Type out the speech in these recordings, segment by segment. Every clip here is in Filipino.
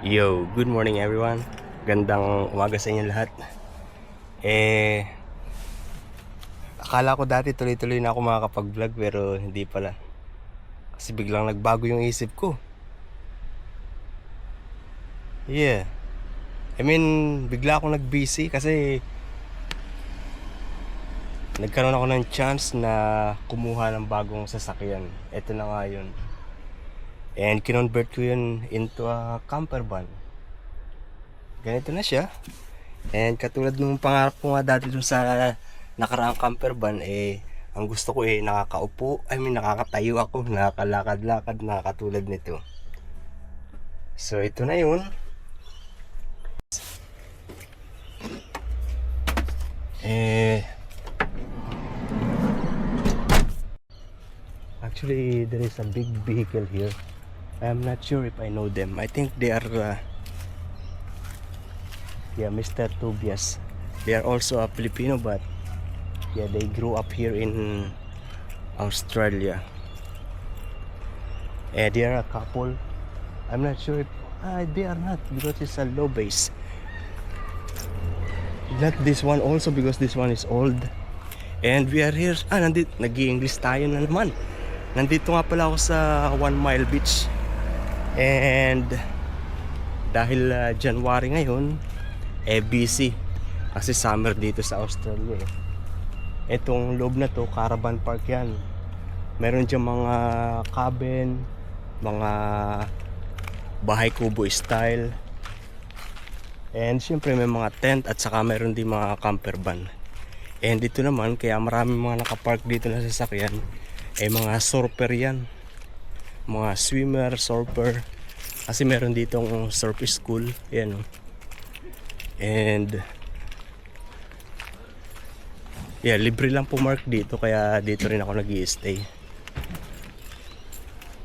Yo, good morning everyone. Gandang umaga sa inyo lahat. Akala ko dati tuloy-tuloy na ako makakapag-vlog pero hindi pala. Kasi biglang nagbago yung isip ko. Yeah. Bigla akong nag-busy kasi nagkaroon ako ng chance na kumuha ng bagong sasakyan. Ito na nga yun. And kinonvert ko yun into a camper van. Ganito na siya. And katulad nung pangarap ko nga dati dun sa nakaraang camper van, ang gusto ko nakakaupo, nakakatayo ako, nakakalakad-lakad na katulad nito. So ito na yun. Actually, there is a big vehicle here. I'm not sure if I know them. I think they are Mr. Tobias. They are also a Filipino, but they grew up here in Australia. They are a couple. I'm not sure if they are not, because it's a low base. Not this one also, because this one is old. And we are here. Nag-i-English tayo na naman. Nandito nga pala ako sa 1 Mile Beach. And dahil January ngayon, busy kasi summer dito sa Australia. Etong loob na to, caravan park yan. Meron dyan mga cabin, mga bahay kubo style, and syempre may mga tent, at saka meron din mga camper van. And dito naman, kaya maraming mga nakapark dito na sasakyan, mga surfer yan, mga swimmer, surfer, kasi meron ditong surf school yan. And libre lang po mark dito, kaya dito rin ako nag-i-stay.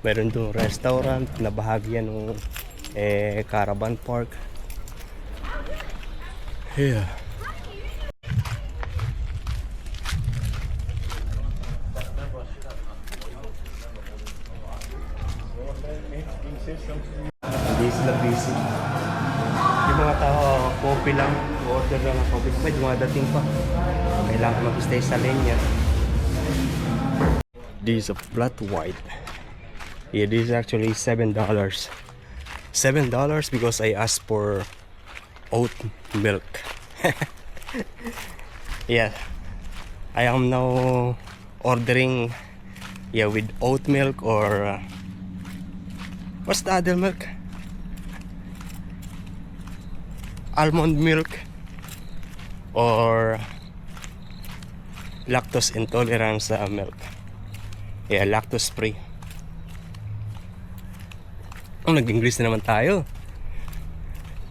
Meron doon restaurant na bahagi yan ng caravan park. Hindi sila busy. Yung mga tao, coffee lang, order lang ng coffee. May dumadating pa. Kailangan mag-stay sa linya. This is a flat white. This is actually $7. $7 because I asked for oat milk. I am now ordering with oat milk, or what's the other milk? Almond milk, or lactose intolerance milk. Lactose free. Nag-English na naman tayo.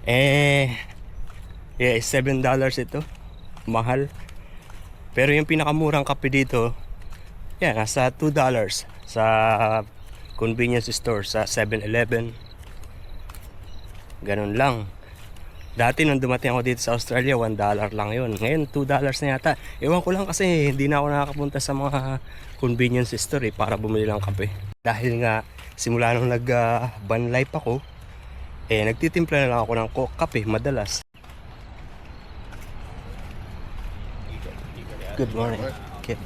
$7 ito. Mahal. Pero yung pinakamurang kape dito, nasa $2 sa convenience store, sa 7-Eleven. Ganun lang. Dati nung dumating ako dito sa Australia, $1 lang yun. Ngayon, $2 na yata. Ewan ko lang kasi hindi na ako nakakapunta sa mga convenience store para bumili ng kape. Dahil nga, simula nung nag-van life ako, nagtitimpla na lang ako ng kape madalas. Good morning. Kit.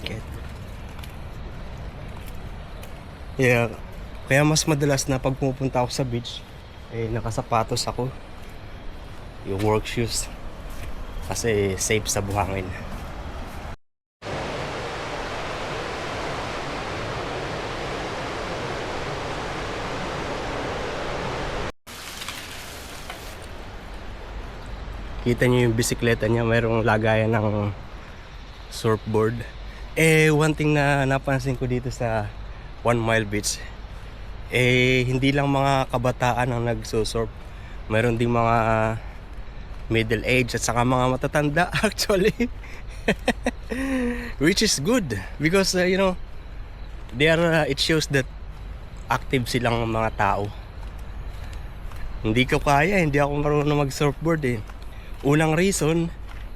Kaya mas madalas na pag pumupunta ako sa beach, nakasapatos ako. Yung work shoes, kasi safe sa buhangin. Kita nyo yung bisikleta niya, mayroong lagayan ng surfboard. One thing na napansin ko dito sa 1 Mile Beach, hindi lang mga kabataan ang nagsusurf, mayroon ding mga middle age at saka mga matatanda actually. Which is good because it shows that active silang mga tao. Hindi ko kaya, hindi ako marunong mag-surfboard Unang reason,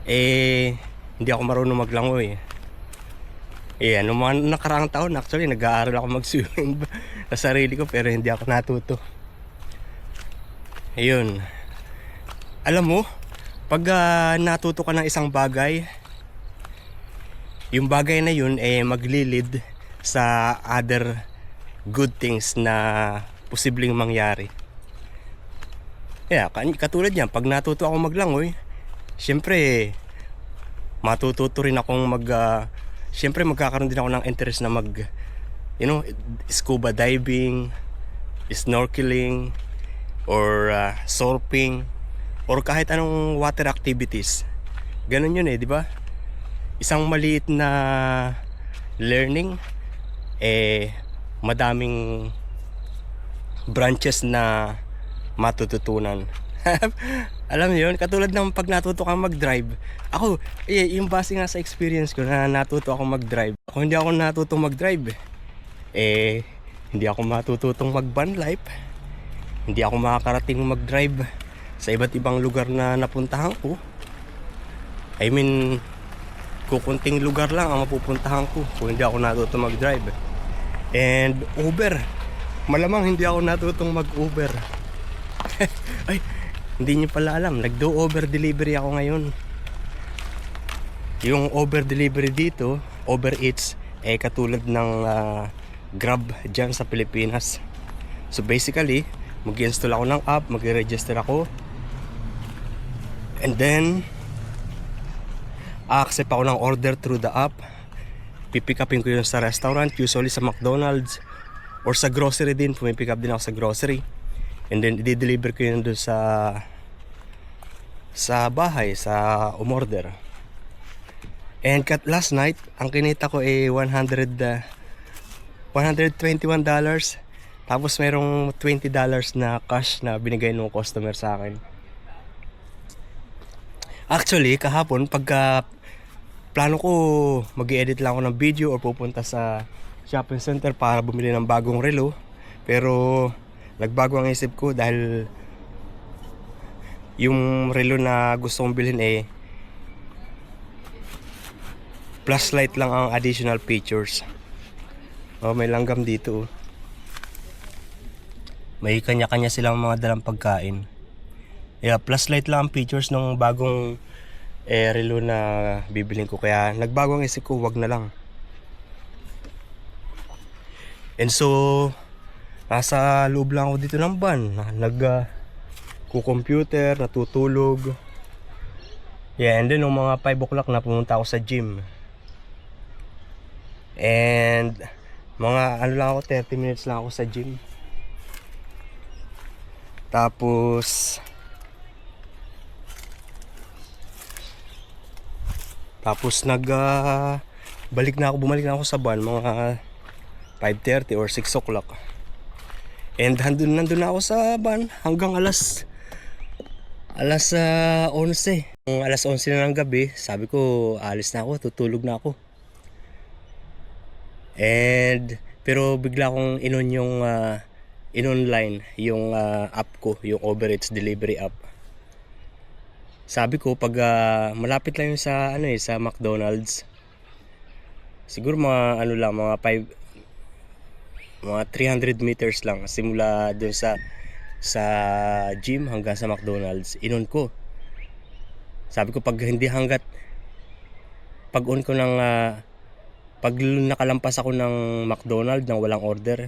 hindi ako marunong maglangoy. Nung mga nakaraang taon actually nag-aaral ako mag-swimming sa sarili ko, pero hindi ako natuto. Ayun. Alam mo, pag natuto ka ng isang bagay, yung bagay na yun maglilid sa other good things na posibleng mangyari. Katulad yan, pag natuto ako maglangoy, syempre matututo rin akong syempre magkakaroon din ako ng interest na scuba diving, snorkeling, or surfing, or kahit anong water activities. Ganun yun di ba? Isang maliit na learning, madaming branches na matututunan. Alam niyo yun, katulad ng pag natuto kang mag-drive. Ako, yung base nga sa experience ko na natuto ako mag-drive. Kung hindi ako natuto mag-drive, hindi ako matututong mag-van life. Hindi ako makakarating mag-drive sa iba't ibang lugar na napuntahan ko. I mean, kukunting lugar lang ang mapupuntahan ko kung hindi ako natuto mag-drive. And Uber, malamang hindi ako natutong mag-Uber. Ay, hindi nyo pala alam, nag-do over delivery ako ngayon. Yung over delivery dito, Uber Eats, katulad ng Grab dyan sa Pilipinas. So basically, mag-install ako ng app, mag-register ako, and then accept ako ng order through the app. Pipick upin ko yun sa restaurant, usually sa McDonald's, or sa grocery din, pumipick up din ako sa grocery, and then i-deliver ko yun doon sa bahay, sa umorder. And last night, ang kinita ko $121. Tapos merong $20 na cash na binigay ng customer sa akin. Actually, kahapon pagka plano ko mag-i-edit lang ako ng video or pupunta sa shopping center para bumili ng bagong relo. Pero nagbago ang isip ko dahil yung relo na gusto kong bilhin flashlight lang ang additional features. May langgam dito. May kanya-kanya silang mga dalang pagkain. Flashlight lang ang features ng bagong relo na bibilhin ko. Kaya nagbago ang isip ko, wag na lang. And so, nasa loob lang ako dito ng van. Nag-computer, natutulog. And then, nung mga 5 o'clock na pumunta ako sa gym. And mga 30 minutes lang ako sa gym. Tapos bumalik na ako sa van mga 5:30 or 6 o'clock. And nandun na ako sa van hanggang alas 11. Alas 11 na ng gabi, sabi ko alis na ako, tutulog na ako. Pero bigla kong in-online yung app ko, yung Uber Eats delivery app. Sabi ko pag malapit lang yung sa McDonald's, siguro mga mga 300 meters lang simula dun sa gym hanggang sa McDonald's, inon ko. Sabi ko pag nakalampas ako ng McDonald's nang walang order,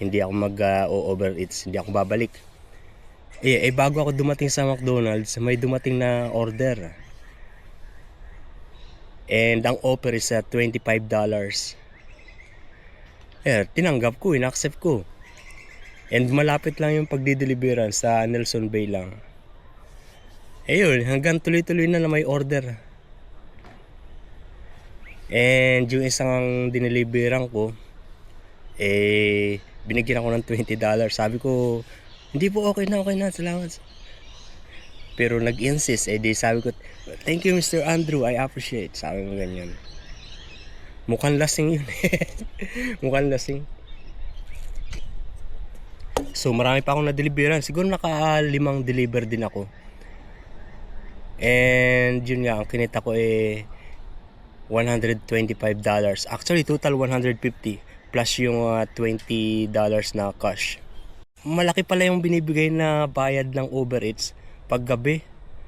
hindi ako mag-Uber Eats, hindi ako babalik. Bago ako dumating sa McDonald's, may dumating na order. And ang offer is $25. Tinanggap ko, in-accept ko. And malapit lang yung pagdideliveran sa Nelson Bay lang. Hanggang tuloy-tuloy na may order. And yung isang dineliveran ko, binigyan ako ng $20. Sabi ko, hindi po, okay na, salamat. Pero nag-insist, sabi ko, thank you Mr. Andrew, I appreciate. Sabi mo ganyan. Mukhang lasing yun. Mukhang lasing. So marami pa akong na-deliveran. Siguro naka 5 deliver din ako. And yun nga, ang kinita ko $125. Actually total $150 plus yung $20 na cash. malaki pala yung binibigay na bayad ng Uber Eats pag gabi.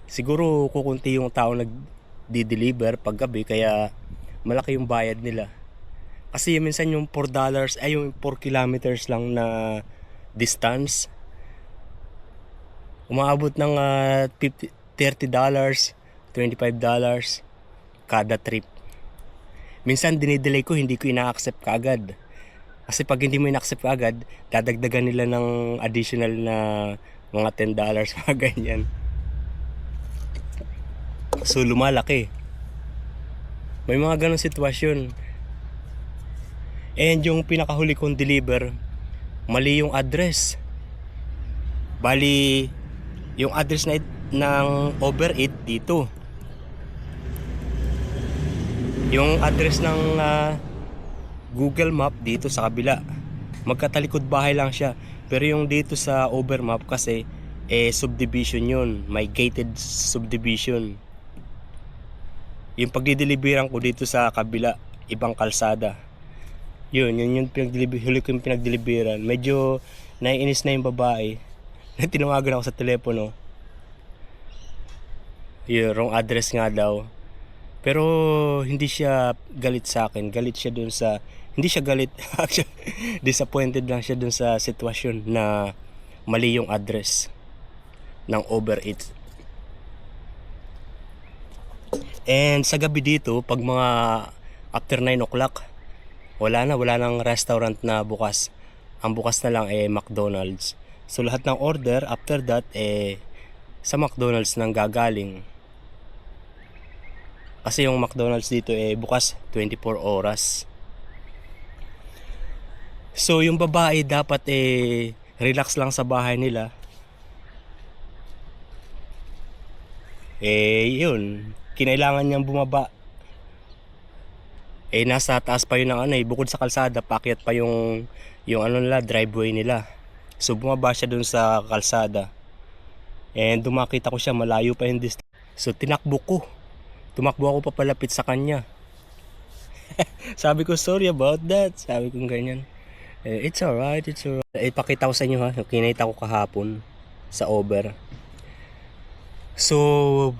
Siguro kukunti yung tao nag-deliver pag gabi, kaya malaki yung bayad nila. Kasi minsan yung $4 ay yung 4 kilometers lang na distance, umaabot ng $30, $25 kada trip. Minsan dinidelay ko, hindi ko ina-accept kaagad. Kasi pag hindi mo ina-accept kaagad, dadagdagan nila ng additional na mga $10, mga ganyan. So lumalaki. May mga ganong sitwasyon. And yung pinakahuli kong deliver, mali yung address. Bali, yung address ng Uber Eats dito. Yung address ng Google Map dito sa kabila. Magkatalikod bahay lang siya. Pero yung dito sa Uber Map kasi subdivision yun. May gated subdivision. Yung pagdideliveran ko dito sa kabila, ibang kalsada. Yun yung huli ko yung pinagdeliveran. Medyo naiinis na yung babae. Tinawagan ako sa telepono. Yung wrong address nga daw. Pero hindi siya galit sa akin. Galit siya dun sa... Hindi siya galit. Disappointed lang siya dun sa sitwasyon na mali yung address ng Uber Eats. And sa gabi dito, pag mga after 9 o'clock, wala nang restaurant na bukas. Ang bukas na lang McDonald's. So lahat ng order after that sa McDonald's nang gagaling. Kasi yung McDonald's dito bukas 24 oras. So yung babae dapat relax lang sa bahay nila. Yun, kinailangan niyang bumaba. Nasa taas pa yun ng bukod sa kalsada, paakyat pa yung nila, driveway nila. So bumaba siya dun sa kalsada. And dumakita ko siya, malayo pa yung distance. So tinakbo ko. Tumakbo ako papalapit sa kanya. Sabi ko, sorry about that. Sabi ko ganyan. It's alright, it's alright. Ipakita ko sa inyo yung kinita ko kahapon sa Uber. So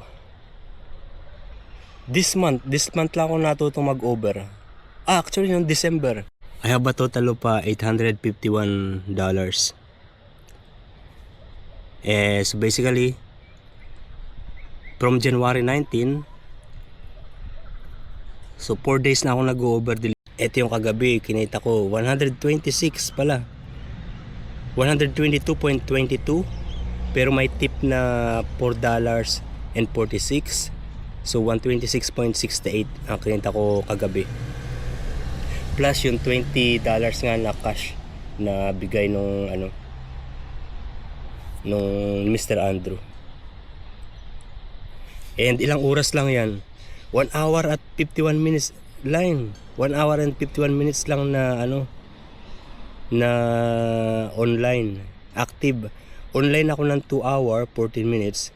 This month lang ako natutong mag-Uber. Actually, noong December. I have a total of $851. So basically, from January 19, so 4 days na ako nag-Uber. Ito yung kagabi, kinita ko, 126 pala. 122.22. Pero may tip na $4.46. So 126.68 ang kinita ko kagabi. Plus yung $20 nga na cash na bigay nung Mr. Andrew. And ilang oras lang yan? 1 hour at 51 minutes line. 1 hour and 51 minutes lang na na online. Active. Online ako ng 2 hour 14 minutes.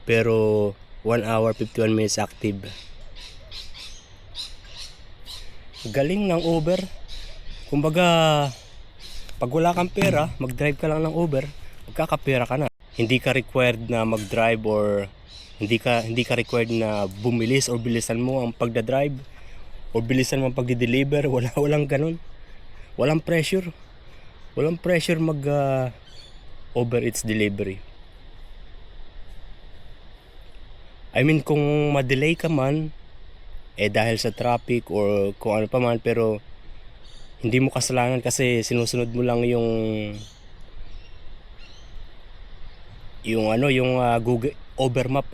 Pero 1 hour 51 minutes active. Galing ng Uber. Kumbaga, pag wala kang pera, mag-drive ka lang ng Uber, magkakapera ka na. Hindi ka required na mag-drive or hindi ka required na bumilis or bilisan mo ang pagda-drive o bilisan mo ang pagdi-deliver. Walang ganun. Walang pressure. Walang pressure mag Uber Eats delivery. I mean, kung ma-delay ka man, dahil sa traffic or kung ano pa man, pero hindi mo kasalanan kasi sinusunod mo lang yung Google Uber Map.